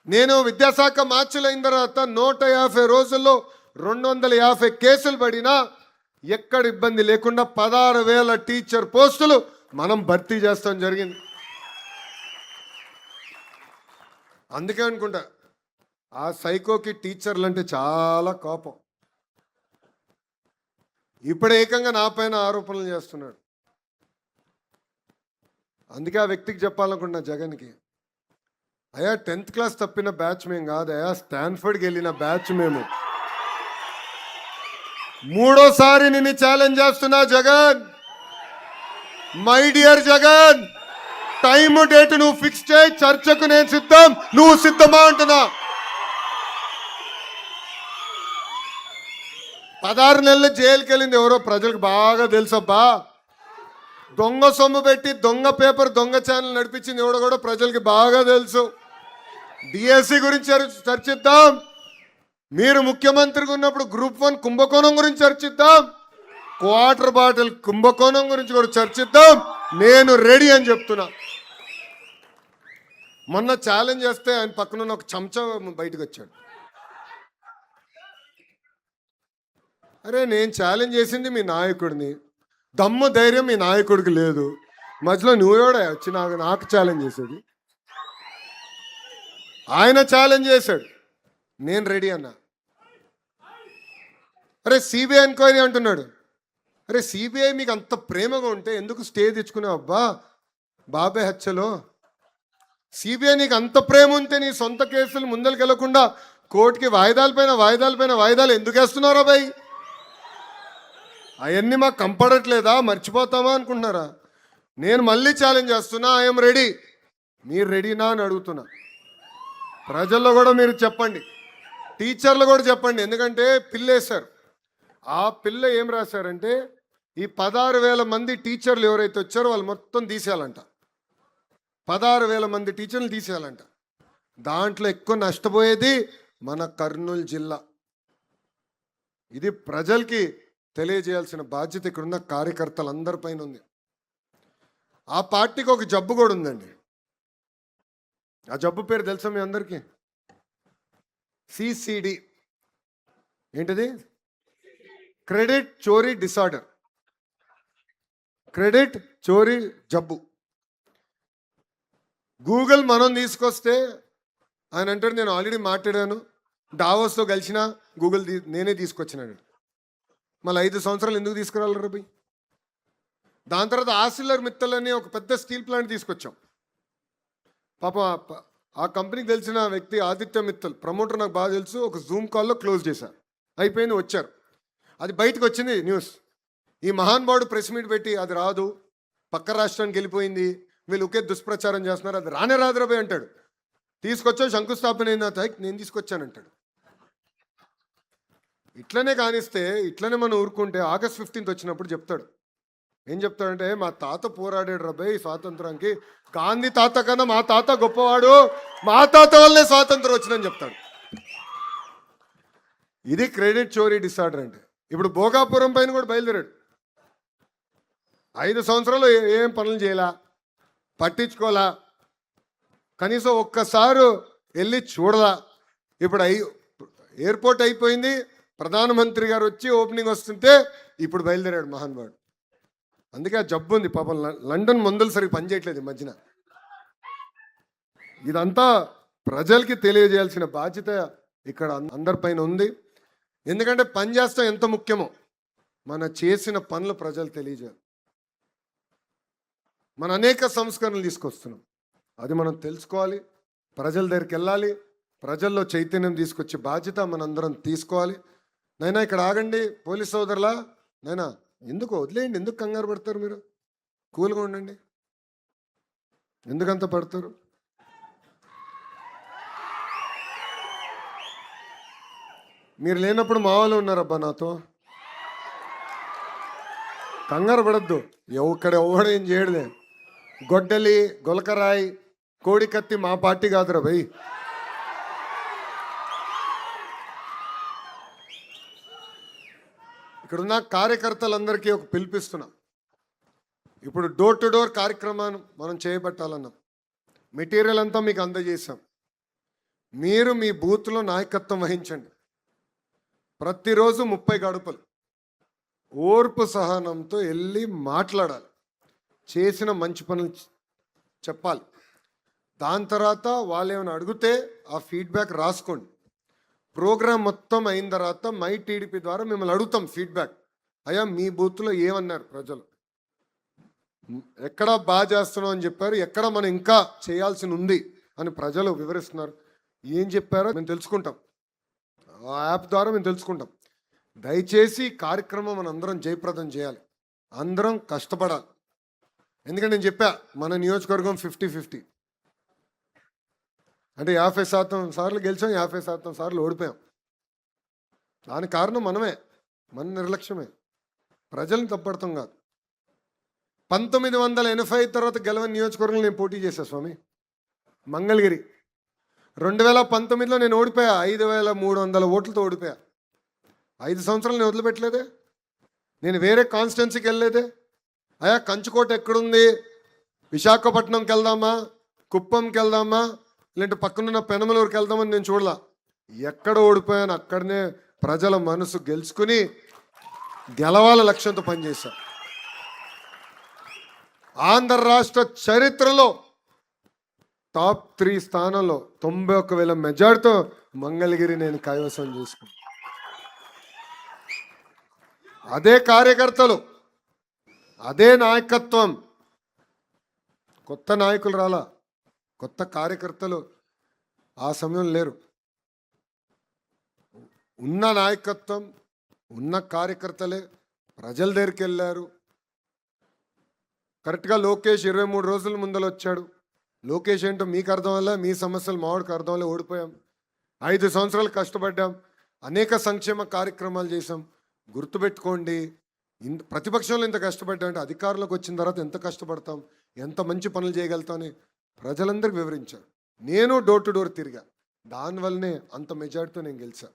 నేను విద్యాశాఖ మార్చిలో అయిన తర్వాత 150 రోజుల్లో 250 కేసులు పడినా ఎక్కడ ఇబ్బంది లేకుండా 16,000 టీచర్ పోస్టులు మనం భర్తీ చేస్తాం జరిగింది. అందుకే అనుకుంటా ఆ సైకోకి టీచర్లు అంటే చాలా కోపం. ఇప్పుడు ఏకంగా నా పైన ఆరోపణలు చేస్తున్నాడు. అందుకే ఆ వ్యక్తికి చెప్పాలనుకుంటున్నా, జగన్కి, అయ్యా 10th క్లాస్ తప్పిన బ్యాచ్ మేము కాదు, అయ్యా స్టాన్ఫర్డ్కి వెళ్ళిన బ్యాచ్ మేము. 3వ సారి నిన్ను ఛాలెంజ్ చేస్తున్నా Jagan. My dear Jagan, time date నువ్వు ఫిక్స్ చేయి, చర్చకు నేను సిద్ధం, నువ్వు సిద్ధమా అంటున్నా. 16 నెలలు జైలుకి వెళ్ళింది ఎవరో ప్రజలకు బాగా తెలుసబ్బా. దొంగ సొమ్ము పెట్టి దొంగ పేపర్, దొంగ ఛానల్ నడిపించింది ఎవడో కూడా ప్రజలకి బాగా తెలుసు. డిఎస్సి గురించి చర్చిద్దాం, మీరు ముఖ్యమంత్రిగా ఉన్నప్పుడు గ్రూప్ 1 కుంభకోణం గురించి చర్చిద్దాం, క్వార్టర్ బాటిల్ కుంభకోణం గురించి కూడా చర్చిద్దాం. నేను రెడీ అని చెప్తున్నా. మొన్న ఛాలెంజ్ చేస్తే ఆయన పక్కన ఒక చెంచా బయటకు వచ్చాడు. అరే నేను ఛాలెంజ్ చేసింది మీ నాయకుడిని, దమ్ము ధైర్యం మీ నాయకుడికి లేదు, మధ్యలో నువ్వేడా వచ్చి నాకు ఛాలెంజ్ చేసేది. ఆయన ఛాలెంజ్ చేశాడు, నేను రెడీ అన్నా. అరే సిబిఐ ఎంక్వైరీ అంటున్నాడు. అరే సిబిఐ మీకు అంత ప్రేమగా ఉంటే ఎందుకు స్టే తెచ్చుకున్నావు అబ్బా బాబాయ్ హత్యలో? సిబిఐ నీకు అంత ప్రేమ ఉంటే నీ సొంత కేసులు ముందరికి వెళ్లకుండా కోర్టుకి వాయిదాలు ఎందుకు వేస్తున్నారా బాయ్? అవన్నీ మాకు కంపడట్లేదా, మర్చిపోతామా అనుకుంటున్నారా? నేను మళ్ళీ ఛాలెంజ్ చేస్తున్నా, ఐఎమ్ రెడీ. మీరు రెడీనా అని అడుగుతున్నా. ప్రజల్లో కూడా మీరు చెప్పండి, టీచర్లు కూడా చెప్పండి. ఎందుకంటే పిల్ల వేశారు. ఆ పిల్ల ఏం రాశారంటే ఈ 16,000 మంది టీచర్లు ఎవరైతే వచ్చారో వాళ్ళు మొత్తం తీసేయాలంట. 16,000 మంది టీచర్లు తీసేయాలంట. దాంట్లో ఎక్కువ నష్టపోయేది మన కర్నూలు జిల్లా. ఇది ప్రజలకి తెలియజేయాల్సిన బాధ్యత ఇక్కడున్న కార్యకర్తలందరిపైన ఉంది. ఆ పార్టీకి ఒక జబ్బు కూడా ఉందండి. ఆ జబ్బు పేరు తెలుసా మీ అందరికీ? సిసిడి. ఏంటిది? క్రెడిట్ చోరీ డిసార్డర్, క్రెడిట్ చోరీ జబ్బు. గూగుల్ మనం తీసుకొస్తే ఆయన అంటాడు, నేను ఆల్రెడీ మాట్లాడాను, డావోస్తో కలిసిన గూగుల్ నేనే తీసుకొచ్చినాడు. మళ్ళీ 5 సంవత్సరాలు ఎందుకు తీసుకురాలి రబీ? దాని తర్వాత ఆసిల్లర్ మిత్తల్ అని ఒక పెద్ద స్టీల్ ప్లాంట్ తీసుకొచ్చాం. పాపం ఆ కంపెనీకి తెలిసిన వ్యక్తి ఆదిత్య మిత్తల్, ప్రమోటర్ నాకు బాగా తెలుసు, ఒక జూమ్ కాల్లో క్లోజ్ చేశారు. అయిపోయింది, వచ్చారు. అది బయటకు వచ్చింది న్యూస్. ఈ మహానుభావుడు ప్రెస్ మీట్ పెట్టి అది రాదు, పక్క రాష్ట్రానికి వెళ్ళిపోయింది, వీళ్ళు ఒకే దుష్ప్రచారం చేస్తున్నారు, అది రానే రాదురాబోయ్ అంటాడు. తీసుకొచ్చావు, శంకుస్థాపన అయిందా, నేను తీసుకొచ్చానంటాడు. ఇట్లనే కానిస్తే, ఇట్లనే మనం ఊరుకుంటే ఆగస్ట్ 15th వచ్చినప్పుడు చెప్తాడు. ఏం చెప్తాడంటే, మా తాత పోరాడాడు రాబాయ్ స్వాతంత్రానికి, గాంధీ తాత కన్నా మా తాత గొప్పవాడు, మా తాత వల్లనే స్వాతంత్రం వచ్చిందని చెప్తాడు. ఇది క్రెడిట్ చోరీ డిసార్డర్ అంటే. ఇప్పుడు భోగాపురం పైన కూడా బయలుదేరాడు. 5 సంవత్సరాలు ఏం పనులు చేయలా, పట్టించుకోలా, కనీసం ఒక్కసారి వెళ్ళి చూడలా. ఇప్పుడు ఎయిర్పోర్ట్ అయిపోయింది, ప్రధానమంత్రి గారు వచ్చి ఓపెనింగ్ వస్తుంటే ఇప్పుడు బయలుదేరాడు మహానుభావుడు. అందుకే ఆ జబ్బు ఉంది పాపం. లండన్ మందులు సరిగ్గా పనిచేయట్లేదు ఈ మధ్యన. ఇదంతా ప్రజలకి తెలియజేయాల్సిన బాధ్యత ఇక్కడ అందరిపైన ఉంది. ఎందుకంటే పని చేస్తాం ఎంత ముఖ్యమో మన చేసిన పనులు ప్రజలు తెలియజేయాలి. మన అనేక సంస్కరణలు తీసుకొస్తున్నాం, అది మనం తెలుసుకోవాలి, ప్రజల దగ్గరికి వెళ్ళాలి, ప్రజల్లో చైతన్యం తీసుకొచ్చే బాధ్యత మనందరం తీసుకోవాలి. నైనా ఇక్కడ ఆగండి పోలీస్ సోదరులా, నైనా ఎందుకు వదిలేయండి, ఎందుకు కంగారు పడతారు మీరు? కూల్గా ఉండండి, ఎందుకంత పడతారు? మీరు లేనప్పుడు మా వాళ్ళు ఉన్నారబ్బా నాతో. కంగారు పడద్దు, ఇక్కడ ఎవడేం చేయడలే. గొడ్డలి, గొలకరాయి, కోడికత్తి మా పార్టీ కాదురా భయ్. ఇక్కడున్న కార్యకర్తలందరికీ ఒక పిలిపిస్తున్నాం. ఇప్పుడు డోర్ టు డోర్ కార్యక్రమాన్ని మనం చేపట్టాలన్నాం. మెటీరియల్ అంతా మీకు అందజేశాం. మీరు మీ బూత్లో నాయకత్వం వహించండి. ప్రతిరోజు 30 గడుపులు ఓర్పు సహనంతో వెళ్ళి మాట్లాడాలి, చేసిన మంచి పనులు చెప్పాలి. దాని తర్వాత వాళ్ళు ఏమైనా అడిగితే ఆ ఫీడ్బ్యాక్ రాసుకోండి. ప్రోగ్రామ్ మొత్తం అయిన తర్వాత మై టీడీపీ ద్వారా మిమ్మల్ని అడుగుతాం ఫీడ్బ్యాక్. అయ్యా మీ బూత్లో ఏమన్నారు ప్రజలు, ఎక్కడ బాగా చేస్తున్నాం అని చెప్పారు, ఎక్కడ మనం ఇంకా చేయాల్సి ఉంది అని ప్రజలు వివరిస్తున్నారు, ఏం చెప్పారో మేము తెలుసుకుంటాం. ఆ యాప్ ద్వారా మేము తెలుసుకుంటాం. దయచేసి కార్యక్రమం మనం అందరం జయప్రదం చేయాలి, అందరం కష్టపడాలి. ఎందుకంటే నేను చెప్పా మన నియోజకవర్గం 50-50 అంటే 50% సార్లు గెలిచాం, 50% సార్లు ఓడిపోయాం. దానికి కారణం మనమే, మన నిర్లక్ష్యమే, ప్రజల్ని తప్పడతాం కాదు. 1985 తర్వాత గెలవని నియోజకవర్గంలో నేను పోటీ చేశా స్వామి, మంగళగిరి. 2019లో నేను ఓడిపోయా, 5300 ఓట్లతో ఓడిపోయా. 5 సంవత్సరాలు నేను వదిలిపెట్టలేదే, నేను వేరే కాన్స్టిట్యున్సీకి వెళ్ళలేదే. అయ్యా కంచుకోట ఎక్కడుంది, విశాఖపట్నంకి వెళ్దామా, కుప్పంకి వెళ్దామా, లేదంటే పక్కనున్న పెనమలూరుకి వెళ్దామని నేను చూడలా. ఎక్కడ ఓడిపోయాను అక్కడనే ప్రజల మనసు గెలుచుకుని గెలవాల లక్ష్యంతో పనిచేశా. ఆంధ్ర రాష్ట్ర చరిత్రలో టాప్ 3 స్థానంలో 91,000 మెజార్టీతో మంగళగిరి నేను కైవసం చేసుకున్నాను. అదే కార్యకర్తలు, అదే నాయకత్వం. కొత్త నాయకులు రాలా, కొత్త కార్యకర్తలు ఆ సమయం లేరు. ఉన్న నాయకత్వం, ఉన్న కార్యకర్తలే ప్రజల దగ్గరికి వెళ్ళారు. కరెక్ట్గా లోకేష్ 23 రోజుల ముందర వచ్చాడు. లోకేష్ ఏంటో మీకు అర్థం వల్ల, మీ సమస్యలు మావాడికి అర్థం వల్ల ఓడిపోయాం. 5 సంవత్సరాలు కష్టపడ్డాం, అనేక సంక్షేమ కార్యక్రమాలు చేసాం. గుర్తుపెట్టుకోండి, ప్రతిపక్షంలో ఇంత కష్టపడ్డామంటే అధికారంలోకి వచ్చిన తర్వాత ఎంత కష్టపడతాం, ఎంత మంచి పనులు చేయగలుగుతామని ప్రజలందరికీ వివరించారు. నేను డోర్ టు డోర్ తిరిగా, దానివల్లనే అంత మెజార్టీతో నేను గెలిచా.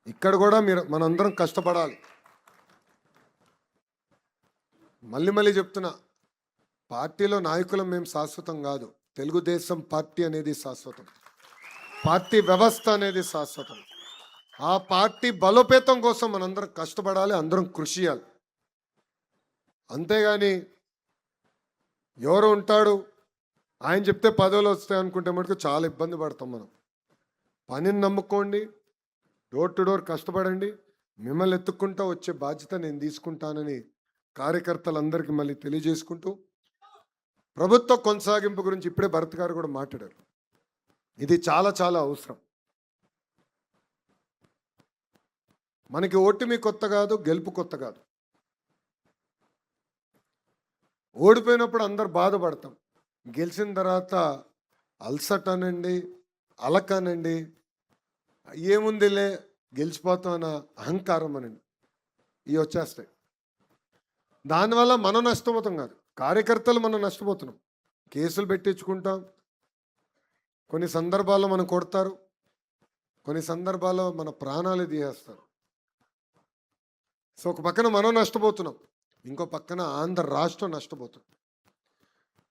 ఇక్కడ కూడా మనందరం కష్టపడాలి. మళ్ళీ చెప్తున్నా, పార్టీలో నాయకులం మేము శాశ్వతం కాదు. తెలుగుదేశం పార్టీ అనేది శాశ్వతం, పార్టీ వ్యవస్థ అనేది శాశ్వతం. ఆ పార్టీ బలోపేతం కోసం మనందరం కష్టపడాలి, అందరం కృషి చేయాలి. అంతేగాని ఎవరు ఉంటాడు ఆయన చెప్తే పదవులు వస్తాయి అనుకుంటే మటుకు చాలా ఇబ్బంది పడతాం మనం. పనిని నమ్ముకోండి, డోర్ టు డోర్ కష్టపడండి, మిమ్మల్ని ఎత్తుక్కుంటా వచ్చే బాధ్యత నేను తీసుకుంటానని కార్యకర్తలందరికీ మళ్ళీ తెలియజేసుకుంటూ, ప్రభుత్వ కొనసాగింపు గురించి ఇప్పుడే భరత్ గారు కూడా మాట్లాడారు. ఇది చాలా చాలా అవసరం. మనకి ఓటమి కొత్త కాదు, గెలుపు కొత్త కాదు. ఓడిపోయినప్పుడు అందరు బాధపడతాం, గెలిచిన తర్వాత అలసట అనండి, అలకనండి, ఏముందిలే గెలిచిపోతాం అన్న అహంకారం అనండి, ఇవి వచ్చేస్తాయి. దానివల్ల మనం నష్టపోతాం కాదు, కార్యకర్తలు మనం నష్టపోతున్నాం. కేసులు పెట్టించుకుంటాం, కొన్ని సందర్భాల్లో మనం కొడతారు, కొన్ని సందర్భాల్లో మన ప్రాణాలు తీసేస్తారు. సో ఒక పక్కన మనం నష్టపోతున్నాం, ఇంకో పక్కన ఆంధ్ర రాష్ట్రం నష్టపోతుంది.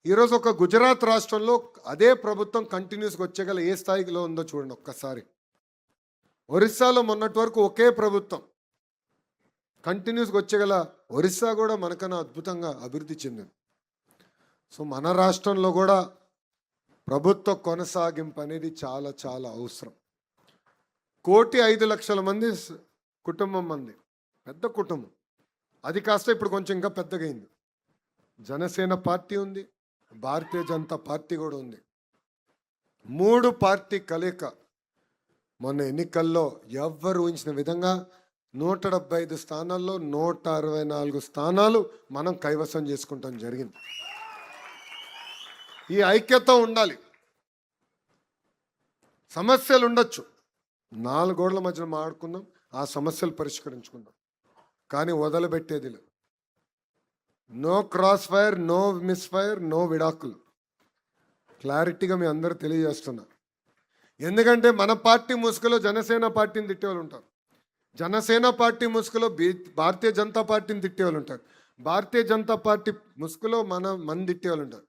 ఈరోజు ఒక గుజరాత్ రాష్ట్రంలో అదే ప్రభుత్వం కంటిన్యూస్గా వచ్చేగల ఏ స్థాయిలో ఉందో చూడండి ఒక్కసారి. ఒరిస్సాలో మొన్నటి వరకు ఒకే ప్రభుత్వం కంటిన్యూస్గా వచ్చేగల ఒరిస్సా కూడా మనకన్నా అద్భుతంగా అభివృద్ధి చెందింది. సో మన రాష్ట్రంలో కూడా ప్రభుత్వ కొనసాగింపు అనేది చాలా చాలా అవసరం. 1,05,00,000 మంది కుటుంబం మంది, పెద్ద కుటుంబం. అది కాస్త ఇప్పుడు కొంచెం ఇంకా పెద్దగా అయింది. జనసేన పార్టీ ఉంది, భారతీయ జనతా పార్టీ కూడా ఉంది. 3 పార్టీ కలయిక మొన్న ఎన్నికల్లో ఎవ్వరు ఊహించిన విధంగా 175 స్థానాల్లో 164 స్థానాలు మనం కైవసం చేసుకుంటాం జరిగింది. ఈ ఐక్యత ఉండాలి. సమస్యలు ఉండొచ్చు, 4 గోడల మధ్యన మాట్లాడుకుందాం, ఆ సమస్యలు పరిష్కరించుకుందాం, కానీ వదలబెట్టేది లేదు. No cross fire, no misfire, no విడాకులు. క్లారిటీగా మీ అందరూ తెలియజేస్తున్నా. ఎందుకంటే మన పార్టీ ముసుగులో జనసేన పార్టీని తిట్టేవాళ్ళు ఉంటారు, జనసేన పార్టీ ముసుగులో భారతీయ జనతా పార్టీని తిట్టేవాళ్ళు ఉంటారు, భారతీయ జనతా పార్టీ ముసుగులో మన తిట్టేవాళ్ళు ఉంటారు.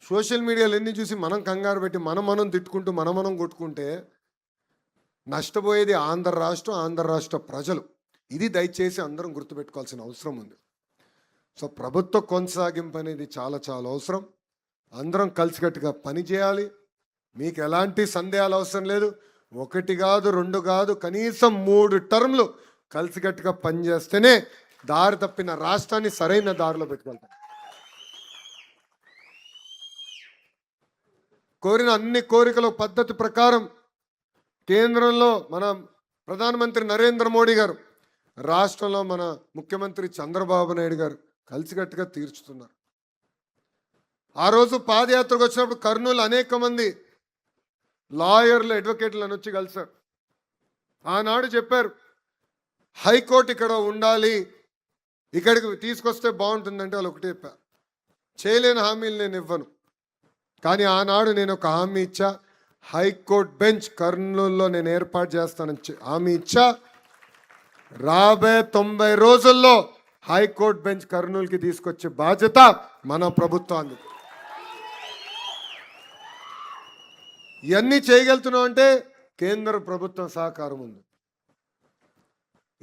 సోషల్ మీడియాలో ఎన్ని చూసి మనం కంగారు పెట్టి మనం తిట్టుకుంటూ మనం కొట్టుకుంటే నష్టపోయేది ఆంధ్ర రాష్ట్ర ప్రజలు. ఇది దయచేసి అందరం గుర్తుపెట్టుకోవాల్సిన అవసరం ఉంది. సో ప్రభుత్వ కొనసాగింపు అనేది చాలా చాలా అవసరం. అందరం కలిసికట్టుగా పనిచేయాలి. మీకు ఎలాంటి సందేహాలు అవసరం లేదు. 1 కాదు 2 కాదు, కనీసం 3 టర్మ్లు కలిసికట్టుగా పనిచేస్తేనే దారి తప్పిన రాష్ట్రాన్ని సరైన దారిలో పెట్టుకెళ్తాం. కోరిన అన్ని కోరికల పద్ధతి ప్రకారం కేంద్రంలో మన ప్రధానమంత్రి నరేంద్ర మోడీ గారు, రాష్ట్రంలో మన ముఖ్యమంత్రి చంద్రబాబు నాయుడు గారు కలిసికట్టుగా తీర్చుతున్నారు. ఆ రోజు పాదయాత్రకు వచ్చినప్పుడు కర్నూలు అనేక మంది లాయర్లు, అడ్వకేట్లు అని వచ్చి కలిశారు. ఆనాడు చెప్పారు, హైకోర్టు ఇక్కడ ఉండాలి, ఇక్కడికి తీసుకొస్తే బాగుంటుందంటే వాళ్ళు ఒకటి చెప్పారు. చేయలేని హామీలు నేను ఇవ్వను, కానీ ఆనాడు నేను ఒక హామీ ఇచ్చా, హైకోర్టు బెంచ్ కర్నూలులో నేను ఏర్పాటు చేస్తానని హామీ ఇచ్చా. రాబోయే 90 రోజుల్లో హైకోర్టు బెంచ్ కర్నూలుకి తీసుకొచ్చే బాధ్యత మన ప్రభుత్వానికి. ఇవన్నీ చేయగలుగుతున్నాం అంటే కేంద్ర ప్రభుత్వం సహకారం ఉంది.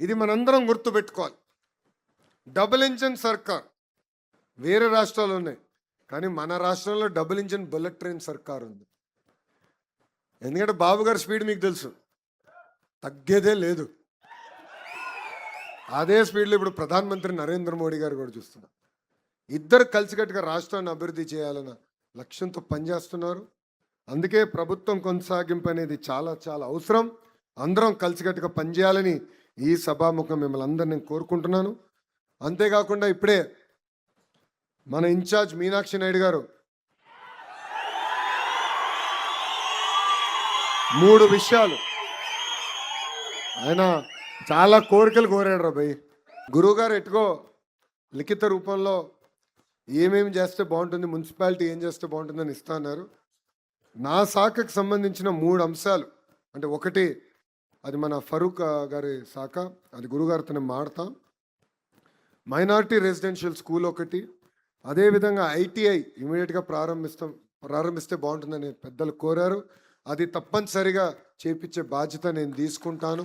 ఇది మనందరం గుర్తుపెట్టుకోవాలి. డబుల్ ఇంజిన్ సర్కార్ వేరే రాష్ట్రాలు ఉన్నాయి, కానీ మన రాష్ట్రంలో డబుల్ ఇంజిన్ బుల్లెట్ ట్రైన్ సర్కార్ ఉంది. ఎందుకంటే బాబు గారి స్పీడ్ మీకు తెలుసు, తగ్గేదే లేదు. అదే స్పీడ్లో ఇప్పుడు ప్రధానమంత్రి నరేంద్ర మోడీ గారు కూడా చూస్తున్నారు. ఇద్దరు కలిసికట్టుగా రాష్ట్రాన్ని అభివృద్ధి చేయాలన్న లక్ష్యంతో పనిచేస్తున్నారు. అందుకే ప్రభుత్వం కొనసాగింపు అనేది చాలా చాలా అవసరం. అందరం కలిసికట్టుగా పనిచేయాలని ఈ సభాముఖం మిమ్మల్ని అందరినీ నేను కోరుకుంటున్నాను. అంతేకాకుండా ఇప్పుడే మన ఇన్ఛార్జ్ మీనాక్షి నాయుడు గారు 3 విషయాలు, ఆయన చాలా కోరికలు కోరాడు రా భయ్. గురువుగారు ఎట్టుకో లిఖిత రూపంలో ఏమేమి చేస్తే బాగుంటుంది, మున్సిపాలిటీ ఏం చేస్తే బాగుంటుందని ఇస్తా అన్నారు. నా శాఖకు సంబంధించిన 3 అంశాలు, అంటే ఒకటి అది మన ఫరూక్ గారి శాఖ, అది గురుగారితో నేను మాడతాం. మైనారిటీ రెసిడెన్షియల్ స్కూల్ ఒకటి, అదేవిధంగా ఐటీఐ ఇమీడియట్గా ప్రారంభిస్తే బాగుంటుందని పెద్దలు కోరారు. అది తప్పనిసరిగా చేపించే బాధ్యత నేను తీసుకుంటాను.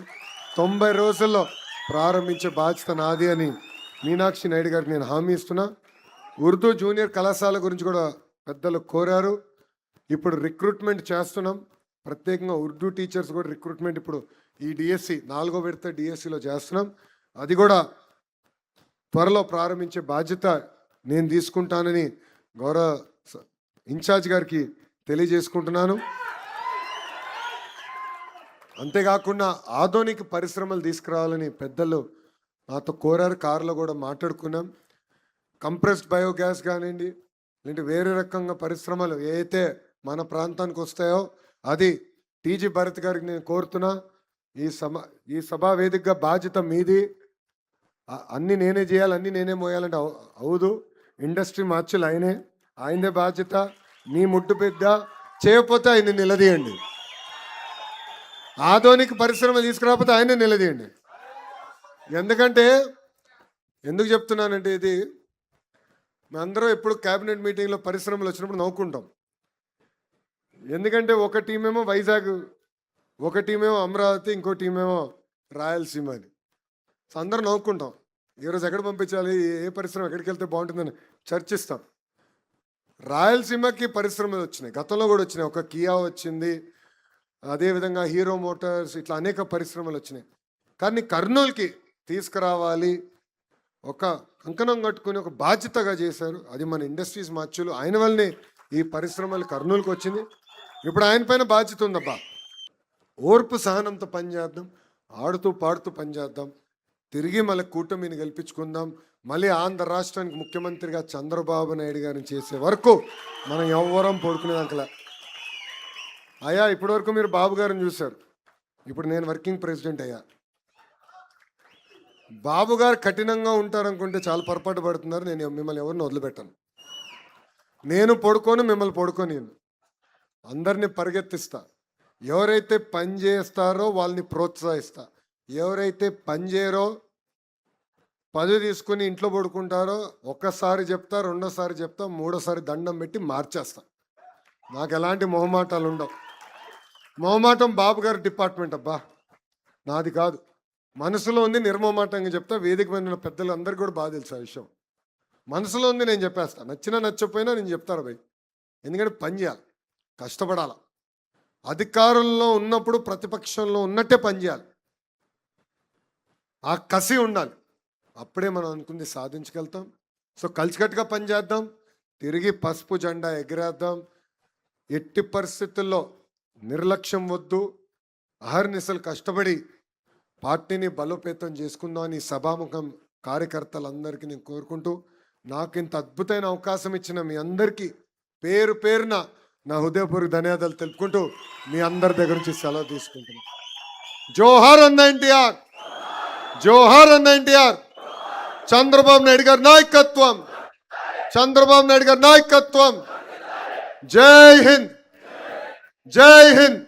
90 రోజుల్లో ప్రారంభించే బాధ్యత నాది అని మీనాక్షి నాయుడు గారికి నేను హామీ ఇస్తున్నా. ఉర్దూ జూనియర్ కళాశాల గురించి కూడా పెద్దలు కోరారు. ఇప్పుడు రిక్రూట్మెంట్ చేస్తున్నాం, ప్రత్యేకంగా ఉర్దూ టీచర్స్ కూడా రిక్రూట్మెంట్ ఇప్పుడు ఈ డిఎస్సి 4వ విడత డిఎస్సిలో చేస్తున్నాం. అది కూడా త్వరలో ప్రారంభించే బాధ్యత నేను తీసుకుంటానని గౌరవ ఇన్ఛార్జ్ గారికి తెలియజేసుకుంటున్నాను. అంతేకాకుండా ఆధునిక పరిశ్రమలు తీసుకురావాలని పెద్దలు నాతో కోరారు, కారులో కూడా మాట్లాడుకున్నాం. కంప్రెస్డ్ బయోగ్యాస్ కానివ్వండి, లేదంటే వేరే రకంగా పరిశ్రమలు ఏవైతే మన ప్రాంతానికి వస్తాయో అది టీజీ భరత్ గారికి నేను కోరుతున్నా. ఈ సభా వేదికగా బాధ్యత మీది. అన్నీ నేనే చేయాలి, అన్నీ నేనే మోయాలంటే అవదు. ఇండస్ట్రీ మార్చులు ఆయనదే బాధ్యత. మీ ముట్టు పెద్ద చేయకపోతే ఆయన నిలదీయండి, ఆధునిక పరిశ్రమలు తీసుకురాకపోతే ఆయనే నిలదీయండి. ఎందుకు చెప్తున్నానంటే ఇది మేమందరం ఎప్పుడు క్యాబినెట్ మీటింగ్లో పరిశ్రమలు వచ్చినప్పుడు నవ్వుకుంటాం. ఎందుకంటే ఒక టీమేమో వైజాగ్, ఒక టీమేమో అమరావతి, ఇంకో టీమేమో రాయలసీమ అని. సో అందరం నవ్వుకుంటాం. ఈరోజు ఎక్కడ పంపించాలి, ఏ పరిశ్రమ ఎక్కడికి వెళ్తే బాగుంటుందని చర్చిస్తాం. రాయలసీమకి పరిశ్రమలు వచ్చినాయి, గతంలో కూడా వచ్చినాయి. ఒక కియా వచ్చింది, అదేవిధంగా హీరో మోటార్స్, ఇట్లా అనేక పరిశ్రమలు వచ్చినాయి. కానీ కర్నూలుకి తీసుకురావాలి, ఒక కంకణం కట్టుకుని ఒక బాధ్యతగా చేశారు. అది మన ఇండస్ట్రీస్ మార్చులు. ఆయన వల్లనే ఈ పరిశ్రమలు కర్నూలుకి వచ్చింది. ఇప్పుడు ఆయన పైన బాధ్యత ఉందబ్బా. ఓర్పు సహనంతో పనిచేద్దాం, ఆడుతూ పాడుతూ పనిచేద్దాం, తిరిగి మళ్ళీ కూటమిని గెలిపించుకుందాం. మళ్ళీ ఆంధ్ర రాష్ట్రానికి ముఖ్యమంత్రిగా చంద్రబాబు నాయుడు గారిని చేసే వరకు మనం ఎవ్వరం పడుకునేదాకలా. అయ్యా ఇప్పటివరకు మీరు బాబు గారిని చూశారు, ఇప్పుడు నేను వర్కింగ్ ప్రెసిడెంట్ అయ్యా. బాబు గారు కఠినంగా ఉంటారనుకుంటే చాలా పొరపాటు పడుతున్నారు. నేను మిమ్మల్ని ఎవరిని వదిలిపెట్టాను. నేను పడుకోను, మిమ్మల్ని పడుకొని అందరినీ పరిగెత్తిస్తా. ఎవరైతే పని చేస్తారో వాళ్ళని ప్రోత్సహిస్తా. ఎవరైతే పని చేయరో, పదవి తీసుకుని ఇంట్లో పడుకుంటారో, ఒక్కసారి చెప్తా, రెండోసారి చెప్తా, మూడోసారి దండం పెట్టి మార్చేస్తా. నాకు ఎలాంటి మొహమాటాలు ఉండవు. మొహమాటం బాబు గారి డిపార్ట్మెంట్ అబ్బా, నాది కాదు. మనసులో ఉంది, నిర్మమాటంగా చెప్తా. వేదిక మీద ఉన్న పెద్దలు అందరికీ కూడా బాగా తెలుసు ఆ విషయం. మనసులో ఉంది, నేను చెప్పేస్తా. నచ్చినా నచ్చకపోయినా నేను చెప్తాను భయ్. ఎందుకంటే పని చేయాలి, కష్టపడాలి. అధికారంలో ఉన్నప్పుడు ప్రతిపక్షంలో ఉన్నట్టే పని చేయాలి. ఆ కసి ఉండాలి, అప్పుడే మనం అనుకుంది సాధించగలుగుతాం. సో కలిసికట్టుగా పనిచేద్దాం, తిరిగి పసుపు జెండా ఎగిరేద్దాం. ఎట్టి పరిస్థితుల్లో నిర్లక్ష్యం వద్దు, అహర్నిశలు కష్టపడి పార్టీని బలోపేతం చేసుకుందామని సభాముఖం కార్యకర్తలందరికీ నేను కోరుకుంటూ, నాకు ఇంత అద్భుతమైన అవకాశం ఇచ్చిన మీ అందరికీ పేరు పేరున నా హృదయపూర్వక ధన్యవాదాలు తెలుపుకుంటూ మీ అందరి దగ్గర నుంచి సెలవు తీసుకుంటున్నాను. జోహార్ అన్న ఎన్టీఆర్, జోహార్ అన్న ఎన్టీఆర్. చంద్రబాబు నాయుడు గారి నాయకత్వం, చంద్రబాబు నాయుడు గారి నాయకత్వం. జై హింద్, జై హింద్.